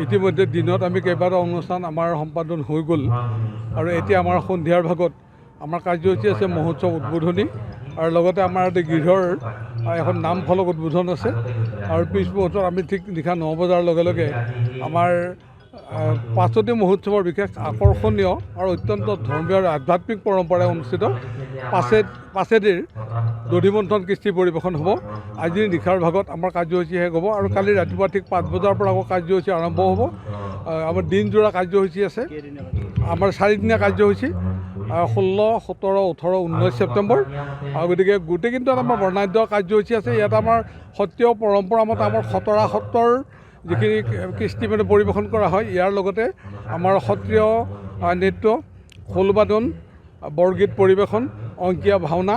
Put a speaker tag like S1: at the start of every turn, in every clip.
S1: ইতিমধ্যে দিনত আমি কেইবাটাও অনুষ্ঠান আমাৰ সম্পাদন হৈ গ'ল আৰু এতিয়া আমাৰ সন্ধিয়াৰ ভাগত আমাৰ কাৰ্যসূচী আছে মহোৎসৱ উদ্বোধনী আৰু লগতে আমাৰ গৃহৰ এখন নাম ফলক উদ্বোধন আছে আৰু পিছ মুহূৰ্তত আমি ঠিক নিশা 9 বজাৰ লগে লগে আমাৰ পাঁচতি মহোৎসৱৰ বিশেষ আকৰ্ষণীয় আৰু অত্যন্ত ধৰ্মীয় আৰু আধ্যাত্মিক পৰম্পৰাই অনুষ্ঠিত পাছেদিৰ দধিমন্থন কৃষ্টি পৰিৱেশন হ'ব। আজিৰ নিশাৰ ভাগত আমাৰ কাৰ্যসূচী শেষ হ'ব আৰু কালি ৰাতিপুৱা ঠিক 5 বজাৰ পৰা আকৌ কাৰ্যসূচী আৰম্ভ হ'ব। আমাৰ দিনজোৰা কাৰ্যসূচী আছে, আমাৰ 4 দিনীয়া কাৰ্যসূচী 16, 17, 18, 19 ছেপ্টেম্বৰ। আৰু গতিকে গোটেই কিন্তু আমাৰ বৰ্ণাঢ্য কাৰ্যসূচী আছে। ইয়াত আমাৰ সত্ৰীয় পৰম্পৰা মতে আমাৰ খতৰা সত্ৰৰ যিখিনি কৃষ্টি মানে পৰিৱেশন কৰা হয়, ইয়াৰ লগতে আমাৰ সত্ৰীয় নৃত্য, খোলবাদন, বৰগীত পৰিৱেশন, অংকীয়া ভাওনা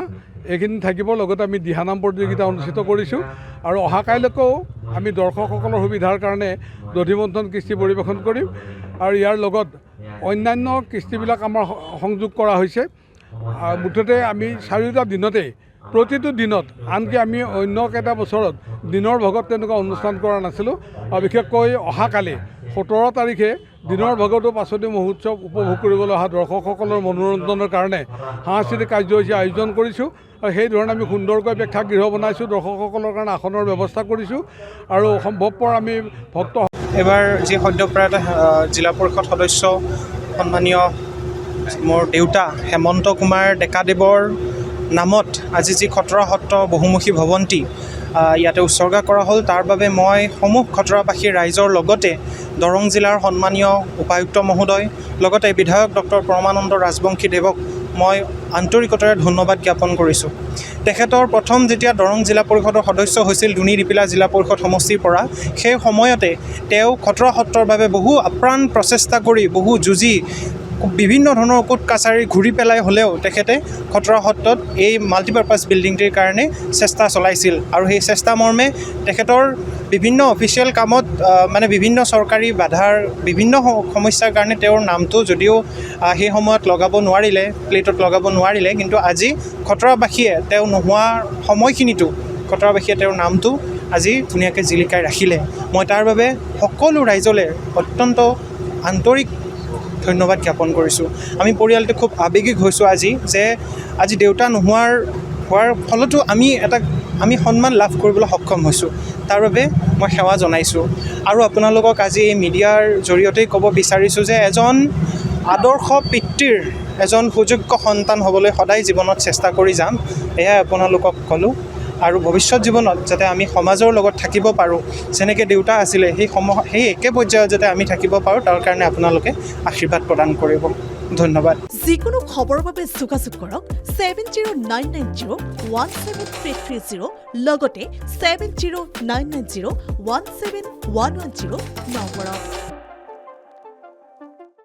S1: এইখিনি থাকিব। লগতে আমি দিহানাম প্ৰতিযোগিতা অনুষ্ঠিত কৰিছোঁ আৰু অহা কাইলৈকেও আমি দৰ্শকসকলৰ সুবিধাৰ কাৰণে দধিমন্থন কৃষ্টি পৰিৱেশন কৰিম আৰু ইয়াৰ লগত অন্যান্য কৃষ্টিবিলাক আমাৰ সংযোগ কৰা হৈছে। মুঠতে আমি 4টা দিনতে প্ৰতিটো দিনত, আনকি আমি অন্য কেইটা বছৰত দিনৰ ভাগত তেনেকুৱা অনুষ্ঠান কৰা নাছিলোঁ। বিশেষকৈ অহাকালি 17 তাৰিখে দিনৰ ভাগতো পাছতি মহোৎসৱ উপভোগ কৰিবলৈ অহা দৰ্শকসকলৰ মনোৰঞ্জনৰ কাৰণে সাংস্কৃতিক কাৰ্যসূচী আয়োজন কৰিছোঁ আৰু সেইধৰণে আমি সুন্দৰকৈ প্ৰেক্ষাগৃহ বনাইছোঁ, দৰ্শকসকলৰ কাৰণে আসনৰ ব্যৱস্থা কৰিছোঁ আৰু সম্ভৱপৰ আমি ভক্ত
S2: এবাৰ যি সদ্যপ্ৰয়াত জিলা পৰিষদ সদস্য সন্মানীয় মোৰ দেউতা হেমন্ত কুমাৰ ডেকাদেৱৰ নামত আজি যি খটৰা সত্ৰ বহুমুখী ভৱন্তি ইয়াতে উৎসৰ্গা কৰা হ'ল, তাৰ বাবে মই সমূহ খটৰাবাসী ৰাইজৰ লগতে দৰং জিলাৰ সন্মানীয় উপায়ুক্ত মহোদয় লগতে বিধায়ক ডক্টৰ পৰমানন্দ ৰাজবংশী দেৱক মই আন্তৰিকতাৰে ধন্যবাদ জ্ঞাপন কৰিছোঁ। তেখেতৰ প্ৰথম যেতিয়া দৰং জিলা পৰিষদৰ সদস্য হৈছিল দুনি দিপিলা জিলা পৰিষদ সমষ্টিৰ পৰা, সেই সময়তে তেওঁ খটৰা সত্ৰৰ বাবে বহু আপ্ৰাণ প্ৰচেষ্টা কৰি বহু যুঁজি বিভিন্ন ধৰণৰ কোৰ্ট কাছাৰী ঘূৰি পেলাই হ'লেও তেখেতে খটৰা সত্ৰত এই মাল্টিপাৰ্পাছ বিল্ডিংটিৰ কাৰণে চেষ্টা চলাইছিল আৰু সেই চেষ্টা মৰ্মে তেখেতৰ বিভিন্ন অফিচিয়েল কামত মানে বিভিন্ন চৰকাৰী বাধাৰ বিভিন্ন সমস্যাৰ কাৰণে তেওঁৰ নামটো যদিও সেই সময়ত লগাব নোৱাৰিলে, প্লেটত লগাব নোৱাৰিলে, কিন্তু আজি খটৰাবাসীয়ে তেওঁ নোহোৱা সময়খিনিতো খটৰাবাসীয়ে তেওঁৰ নামটো আজি ধুনীয়াকৈ জিলিকাই ৰাখিলে। মই তাৰ বাবে সকলো ৰাইজলৈ অত্যন্ত আন্তৰিক ধন্যবাদ জ্ঞাপন কৰিছোঁ। আমি পৰিয়ালটো খুব আৱেগিক হৈছোঁ আজি যে আজি দেউতা হোৱাৰ ফলতো আমি সন্মান লাভ কৰিবলৈ সক্ষম হৈছোঁ। তাৰ বাবে মই সেৱা জনাইছোঁ আৰু আপোনালোকক আজি এই মিডিয়াৰ জৰিয়তেই ক'ব বিচাৰিছোঁ যে এজন আদৰ্শ পিতৃৰ এজন সুযোগ্য সন্তান হ'বলৈ সদায় জীৱনত চেষ্টা কৰি যাম, এয়াই আপোনালোকক ক'লোঁ। আৰু ভৱিষ্যত জীৱনত যাতে আমি সমাজৰ লগত থাকিব পাৰোঁ, যেনেকৈ দেউতা আছিলে সেই একে পৰ্যায়ত যাতে আমি থাকিব পাৰোঁ, তাৰ কাৰণে আপোনালোকে আশীৰ্বাদ প্ৰদান কৰিব। ধন্যবাদ।
S3: যিকোনো খবৰৰ বাবে যোগাযোগ কৰক 7099017330 লগতে 7099017110 নম্বৰত।